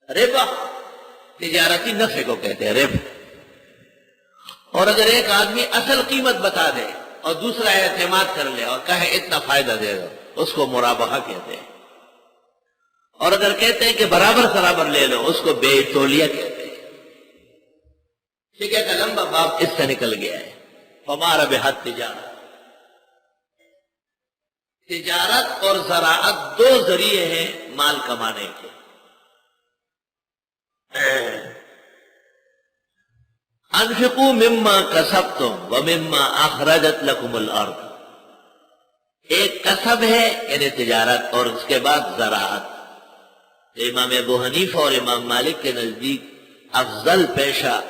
ربا تجارتی نفع کو کہتے ہیں، ربا۔ اور اگر ایک آدمی اصل قیمت بتا دے اور دوسرا اعتماد کر لے اور کہے اتنا فائدہ دے گا، اس کو مرابحہ کہتے ہیں۔ اور اگر کہتے ہیں کہ برابر برابر لے لو، اس کو بے تولیہ کہتے ہیں۔ ٹھیک ہے، کا لمبا باب اس سے نکل گیا ہے۔ فما ربحت تجارت، تجارت اور زراعت دو ذریعے ہیں مال کمانے کے۔ انفقوا مما کسبتم ومما اخرجت لکم الارض، ایک کسب ہے یعنی تجارت، اور اس کے بعد زراعت۔ امام ابو حنیفہ اور امام مالک کے نزدیک افضل پیشہ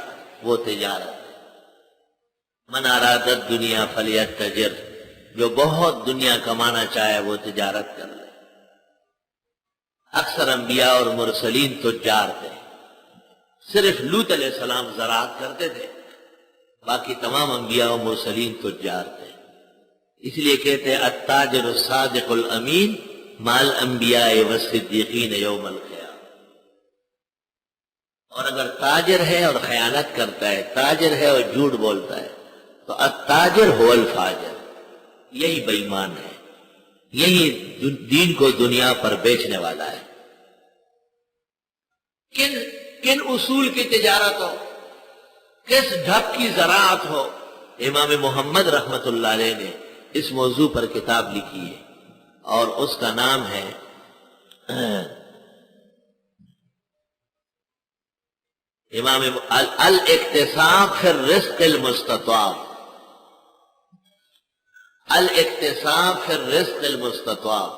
وہ تجارت ہے۔ من اراد الدنیا فلیتجر، جو بہت دنیا کمانا چاہے وہ تجارت کر لے۔ اکثر انبیاء اور مرسلین تجار تھے، صرف لوط علیہ السلام زراعت کرتے تھے، باقی تمام انبیاء اور مرسلین تجار تھے۔ اس لیے کہتے ہیں التاجر الصادق الامین مال انبیاء والصدیقین یوم القیامہ۔ اور اگر تاجر ہے اور خیانت کرتا ہے، تاجر ہے اور جھوٹ بولتا ہے، تو التاجر هو الفاجر، یہی بے ایمان ہے، یہی دین کو دنیا پر بیچنے والا ہے۔ کن اصول کی تجارت ہو، کس ڈھب کی زراعت ہو، امام محمد رحمت اللہ علیہ نے اس موضوع پر کتاب لکھی ہے، اور اس کا نام ہے امام الاقتصاب فی الرزق المستطاب، الاقتصاب فی الرزق المستطاب۔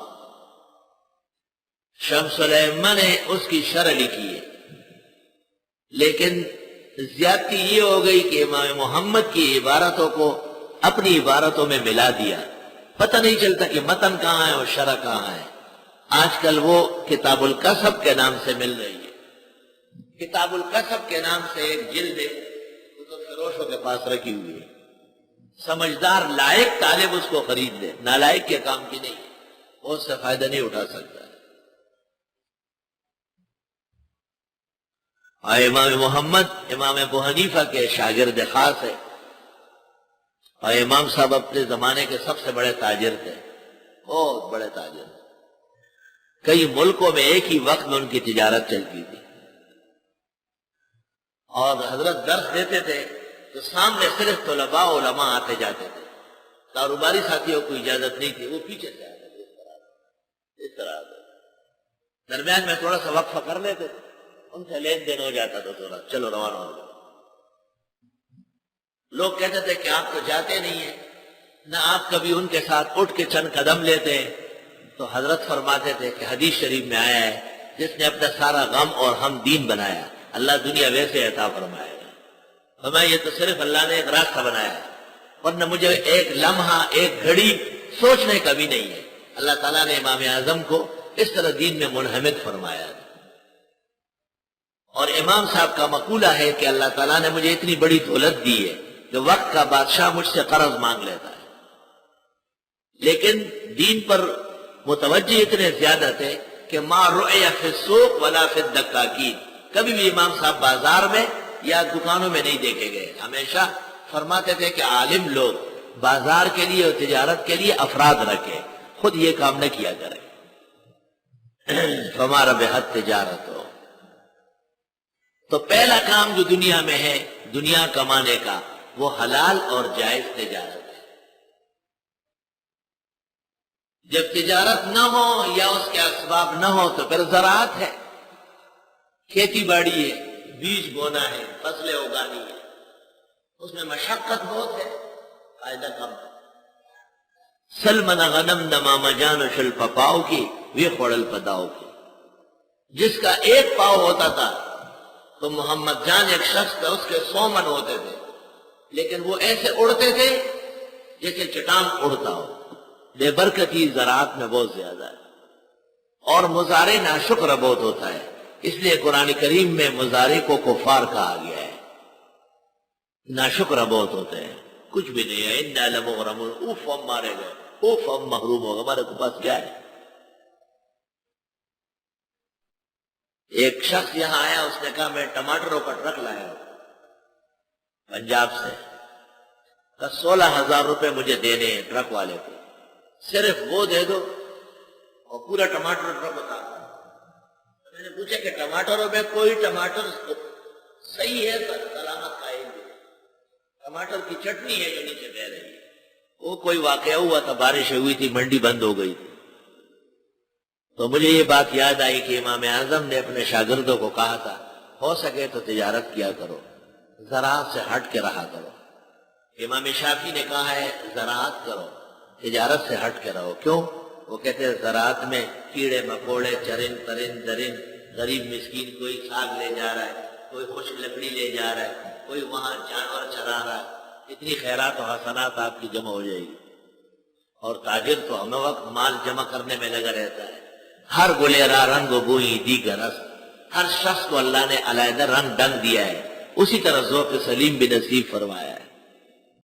شمس الائمہ نے اس کی شرح لکھی ہے، لیکن زیادتی یہ ہو گئی کہ امام محمد کی عبارتوں کو اپنی عبارتوں میں ملا دیا، پتہ نہیں چلتا کہ متن کہاں ہے اور شرح کہاں ہے۔ آج کل وہ کتاب الکسب کے نام سے مل رہی ہے۔ کتاب الکسب کے نام سے ایک جلد ہے، وہ تو فروشوں کے پاس رکھی ہوئی ہے، سمجھدار لائق طالب اس کو خرید لے، نالائق کے کام کی نہیں، وہ اس سے فائدہ نہیں اٹھا سکتا۔ اور امام محمد امام ابو حنیفہ کے شاگرد خاص ہے، اور امام صاحب اپنے زمانے کے سب سے بڑے تاجر تھے، بہت بڑے تاجر۔ کئی ملکوں میں ایک ہی وقت میں ان کی تجارت چلتی تھی، اور حضرت درس دیتے تھے تو سامنے صرف طلباء علماء آتے جاتے تھے، کاروباری ساتھیوں کو اجازت نہیں تھی، وہ پیچھے سے آتے تھے، اس طرح درمیان میں تھوڑا سا وقفہ کر لیتے تھے، ان سے لین دین ہو جاتا تھا، تھوڑا چلو روانہ ہو جاتا۔ لوگ کہتے تھے کہ آپ تو جاتے نہیں ہیں، نہ آپ کبھی ان کے ساتھ اٹھ کے چند قدم لیتے ہیں، تو حضرت فرماتے تھے کہ حدیث شریف میں آیا ہے جس نے اپنا سارا غم اور ہم دین بنایا، اللہ دنیا ویسے عطا فرمائے گا۔ فرمایا یہ تو صرف اللہ نے ایک راستہ بنایا ہے، ورنہ مجھے ایک لمحہ ایک گھڑی سوچنے کا بھی نہیں ہے۔ اللہ تعالیٰ نے امام اعظم کو اس طرح دین میں منہمک فرمایا ہے۔ اور امام صاحب کا مقولہ ہے کہ اللہ تعالیٰ نے مجھے اتنی بڑی دولت دی ہے کہ وقت کا بادشاہ مجھ سے قرض مانگ لیتا ہے، لیکن دین پر متوجہ اتنے زیادہ تھے کہ ما رؤی فی السوق ولا فی الدکاکین، کبھی بھی امام صاحب بازار میں یا دکانوں میں نہیں دیکھے گئے۔ ہمیشہ فرماتے تھے کہ عالم لوگ بازار کے لیے اور تجارت کے لیے افراد رکھے، خود یہ کام نہ کیا کرے۔ فما ربحت تجارت ہو، تو پہلا کام جو دنیا میں ہے دنیا کمانے کا، وہ حلال اور جائز تجارت ہے۔ جب تجارت نہ ہو یا اس کے اسباب نہ ہو تو پھر زراعت ہے، کھیتی باڑی ہے، بیج بونا ہے، فصلیں اگانی ہے، اس میں مشقت بہت ہے، فائدہ کم ہے۔ سلمن غنم نمام جان شل پاؤ کی وی خوڑل پداؤ کی، جس کا ایک پاؤ ہوتا تھا تو محمد جان ایک شخص تھا، اس کے 100 من ہوتے تھے، لیکن وہ ایسے اڑتے تھے جیسے چٹان اڑتا ہو۔ بے برکتی زراعت میں بہت زیادہ ہے، اور مضارع ناشکر بہت ہوتا ہے، اس لیے قرآن کریم میں مضارع کو کفار کہا گیا ہے۔ ناشکر بہت ہوتے ہیں، کچھ بھی نہیں ہے، انا لمغرمون، اوف ہم مارے گئے، اوف ہم محروم ہو گئے، ہمارے پاس کیا ہے۔ ایک شخص یہاں آیا، اس نے کہا میں ٹماٹروں کا ٹرک لایا ہوں پنجاب سے، 16,000 روپے مجھے دینے ہیں ٹرک والے کو، صرف وہ دے دو اور پورا ٹماٹر ٹرک بتا دو۔ میں نے پوچھا کہ ٹماٹروں میں کوئی ٹماٹر صحیح ہے سلامت قائم ہے؟ ٹماٹر کی چٹنی ہے جو نیچے بہ رہی ہے۔ وہ کوئی واقعہ ہوا تھا، بارش ہوئی تھی، منڈی بند ہو گئی تھی، تو مجھے یہ بات یاد آئی کہ امام اعظم نے اپنے شاگردوں کو کہا تھا ہو سکے تو تجارت کیا کرو، زراعت سے ہٹ کے رہا کرو۔ امام شافعی نے کہا ہے زراعت کرو، تجارت سے ہٹ کے رہو۔ کیوں؟ وہ کہتے ہیں زراعت میں کیڑے مکوڑے، چرند پرند درند، غریب مسکین کوئی ساگ لے جا رہا ہے، کوئی خشک لکڑی لے جا رہا ہے، کوئی وہاں جانور چرا رہا ہے، اتنی خیرات و حسنات آپ کی جمع ہو جائے گی۔ اور تاجر تو ہمیں وقت مال جمع کرنے میں لگا رہتا ہے۔ ہر گلیرا رنگ و بوئی دیگر رس، ہر شخص کو اللہ نے علیحدہ رنگ ڈنگ دیا ہے، اسی طرح ذوق سلیم بھی نصیب فرمایا ہے۔